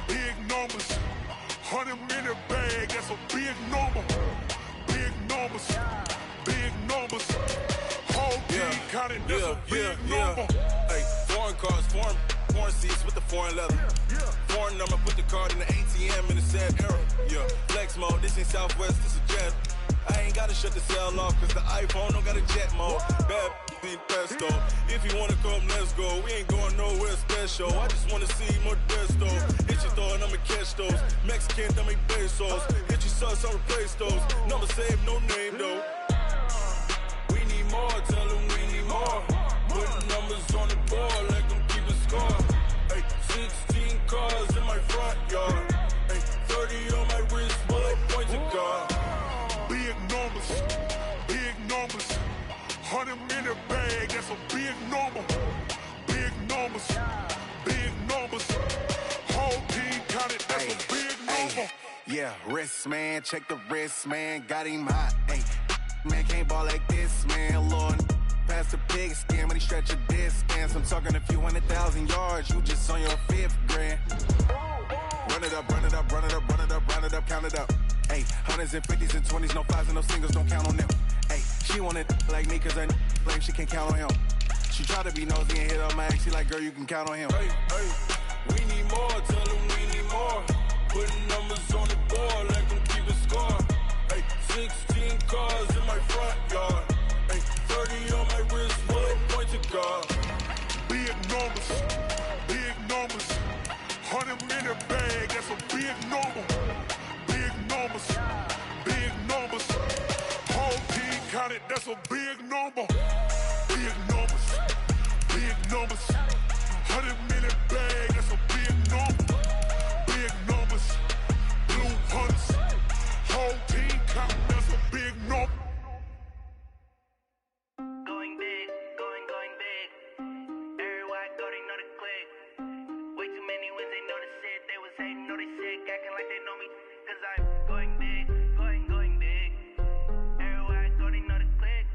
Big numbers, 100-minute bag, that's a big number. Big numbers, whole team counting, that's a big number. Hey, foreign cars, foreign seats with the foreign leather. Foreign number, put the card in the ATM in the sad era. Yeah, flex mode, this ain't Southwest, this a jet. I ain't gotta shut the cell off, cause the iPhone don't got a jet mode. Bad be pesto. If you wanna come, let's go. We ain't going nowhere special. I just wanna see more desto. Hit your throw and I'ma catch those. Mexican, dummy pesos. Hit your sus, I'll replace those. Number save, no name though. We need more, tell them we need more. Put numbers on the board, let them keep a score. Hey, 16 cars in my front yard. Hey, 30 on my wrist, bullet pointed car. Big numbers, 100-minute bag, that's a big number. Big numbers, whole team counted, that's a big number. Yeah, wrist man, check the wrist man, got him hot. Hey, man can't ball like this, man. Lord, past the pig skin when he stretch a distance. I'm talking a few 100,000 yards, you just on your 5th grand. Run it up, count it up. Hey, hundreds and fifties and 20s, no fives and no singles, don't count on them. Hey, she wanted like me cause her blame she can't count on him. She tried to be nosy and hit up my ex, she like, girl, you can count on him. Hey, we need more, tell them we need more. Putting numbers on the board, let them keep it score. Hey, 16 cars in my front yard. Hey, 30 on my wrist, one point to guard. Big numbers, 100 minute bag, that's a big number. Big numbers, whole team counted, that's a big number. Big numbers, 100 minute bag, that's a big number. Big numbers, blue hunts, whole team counted, that's a big number. Going big, going big. Everywhere I go, they know the click. Way too many wins, they know the shit. They was hating, know they sick, acting like they know me. Cause I'm going big, going big. Everywhere I go, they know the click.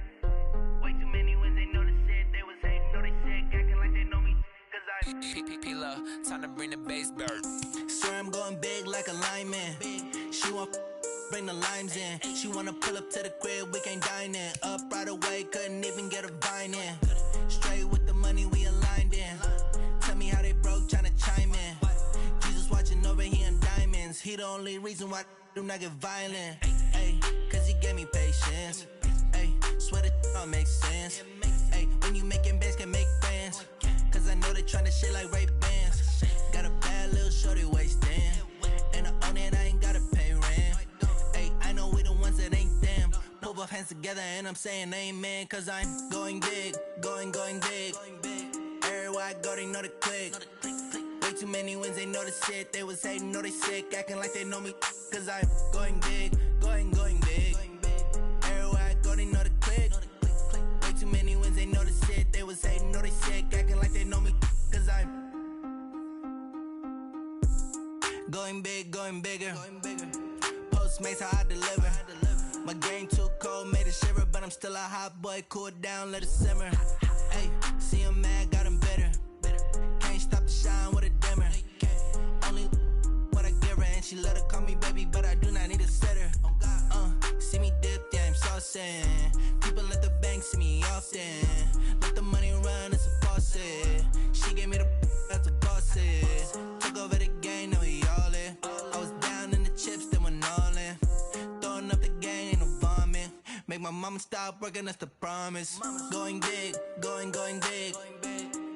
Way too many wins, they know the shit. They was hating, know they sick, acting like they know me. Cause I'm P-P-P-Love, time to bring the bass bird. Sir, I'm going big like a lineman. She want bring the limes in. She wanna pull up to the crib, we can't dine in. Up right away, couldn't even get a vine in. Straight with the money, we aligned in. Tell me how they broke, tryna chime in. Jesus watching over here in diamonds. He the only reason why do not get violent. Ay, cause he gave me patience. Ay, swear that all makes sense. Ay, when you making bands, can make friends. Cause I know they tryna shit like Ray-Bans. Got a bad little shorty wasting. And I own it, I ain't gotta pay rent. Ay, I know we the ones that ain't them. Pull both hands together and I'm saying amen. Cause I'm going big, going big. Everywhere I go, they know the click. Way too many wins, they know the shit. They was hating, know they sick, acting like they know me. Cause I'm going big, going big. Everywhere I go, they know the click. Way too many wins, they know the shit. They was hating, know they sick, acting like they know me. Cause I'm going big, going bigger. Postmates how I deliver. My game too cold, made it shiver, but I'm still a hot boy. Cool it down, let it simmer. Hey, see him mad, got him bitter. Can't stop the shine with a dimmer. Only what I give her, and she let her call me baby, but I do not need a sitter. See me dip, yeah, I'm saucing. People at the bank see me often. Let the money run, it's a faucet. She gave me the that's a boss it. Took over the game, now we all in. I was down in the chips, then went all in. Throwing up the game, ain't no vomit. Make my mama stop working, that's the promise. Going big, going big.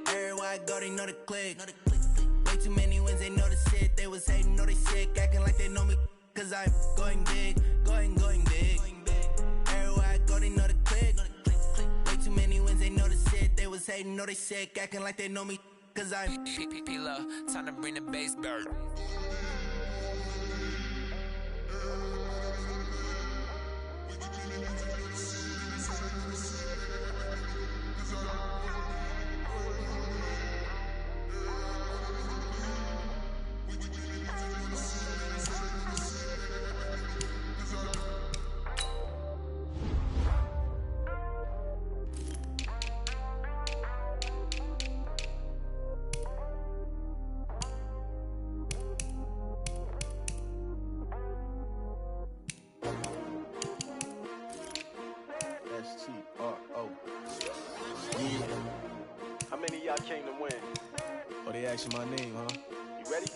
Everywhere I go, they know the click. Way too many wins, they know the shit. They was hating, know they sick, acting like they know me. Cause I'm going big, going big. Everywhere I go, they know the click. Way too many wins, they know the shit. They was hating, know they sick, acting like they know me. Cause I'm P-P-P-Love, time to bring the bass bird. How many of y'all came to win? Oh, they asking my name, huh? You ready?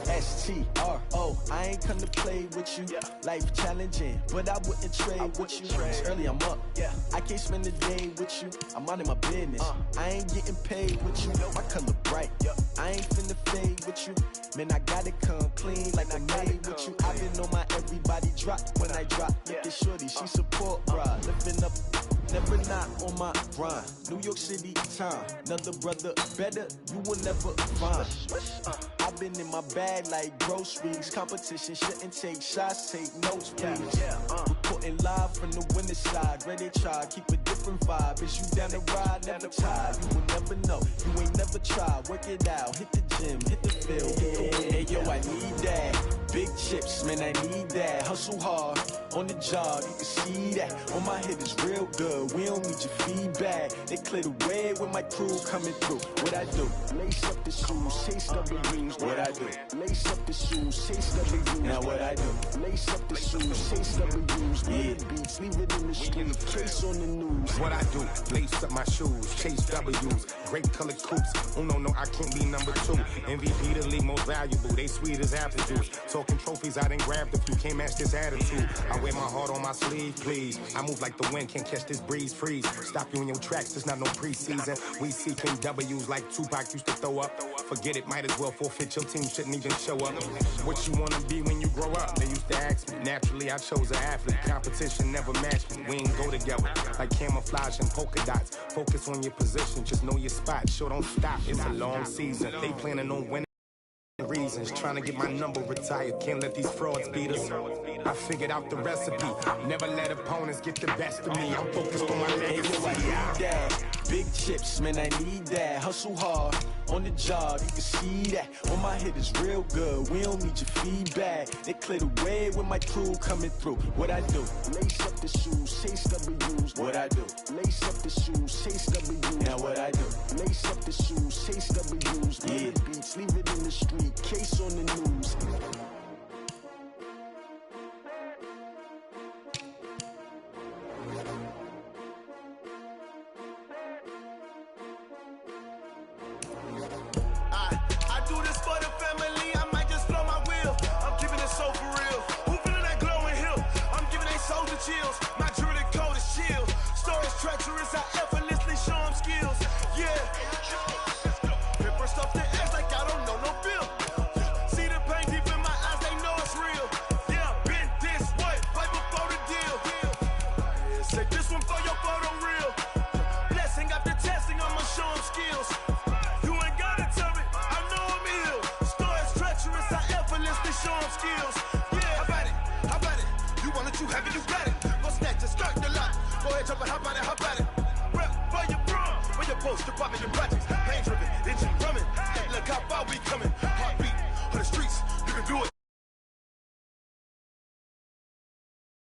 S-T-R-O, I ain't come to play with you. Life challenging, but I wouldn't trade with you. It's early, I'm up. I can't spend the day with you. I'm out of my business. I ain't getting paid with you. My color bright. I ain't finna fade with you. Man, I gotta come clean like I made with you. I been on my everybody drop when I drop. Look at shorty, she support, bruh. Living up, never not on my grind. New York City time, another brother better, you will never find. I've been in my bag like groceries. Competition shouldn't take shots, take notes, please. Reporting live from the winning side. Ready to try, keep a different vibe. Is you down the ride, never tired. You will never know, you ain't never tried. Work it out, hit the gym, hit the field. Hey yo, I need that. big chips, man, I need that. Hustle hard on the job, you can see that. On my head is real good, we don't need your feedback. They clear the way with my crew coming through. What I do? Lace up the shoes, chase W's. What I do? Lace up the shoes, chase W's. Now what I do? Lace up the shoes, chase W's. Yeah, beats, leave it in the street, case on the news. What I do? Lace up my shoes, chase W's. Great colored coops. Oh no, I can't be number 2. MVP the league most valuable. They sweet as apple juice. Talking trophies, I done grabbed a few. Can't match this attitude. I wear my heart on my sleeve, please. I move like the wind, can't catch this breeze. Freeze. Stop you in your tracks. There's not no preseason. We seeking W's like Tupac used to throw up. Forget it, might as well forfeit. Your team shouldn't even show up. What you wanna be when you grow up? They used to ask me. Naturally, I chose an athlete. Competition never matched me. We ain't go together like camouflage and polka dots. Focus on your position, just know your spot. Sure, don't stop. It's a long season. They planning on winning. Reasons trying to get my number retired. Can't let these frauds beat us. I figured out the recipe. Never let opponents get the best of me. I'm focused on my legacy. I need that. Big chips, man, I need that. Hustle hard on the job, you can see that. On my head is real good, we don't need your feedback. They clear the way with my crew coming through. What I do? Lace up the shoes, chase W's. What I do? Lace up the shoes, chase W's. Now what I do? Lace up the shoes, chase W's. Yeah, beats, leave it in the street, case on the news. I do this for the family, I might just blow my wheel. I'm giving it so for real. Who feeling that glowing hill? I'm giving they soldier chills. My jewelry code is chill. Stories treacherous, I effortlessly show them skills. Yeah. Paper stuff to act like I don't know no bill. See the pain deep in my eyes, they know it's real. Yeah, been this way, right before the deal. Say this one for your photo reel. Blessing after testing, I'ma show them skills. Show them skills. Yeah, how about it? You want it, you have it, you got it. Go snatch it, start the lot. Go ahead, jump and hop on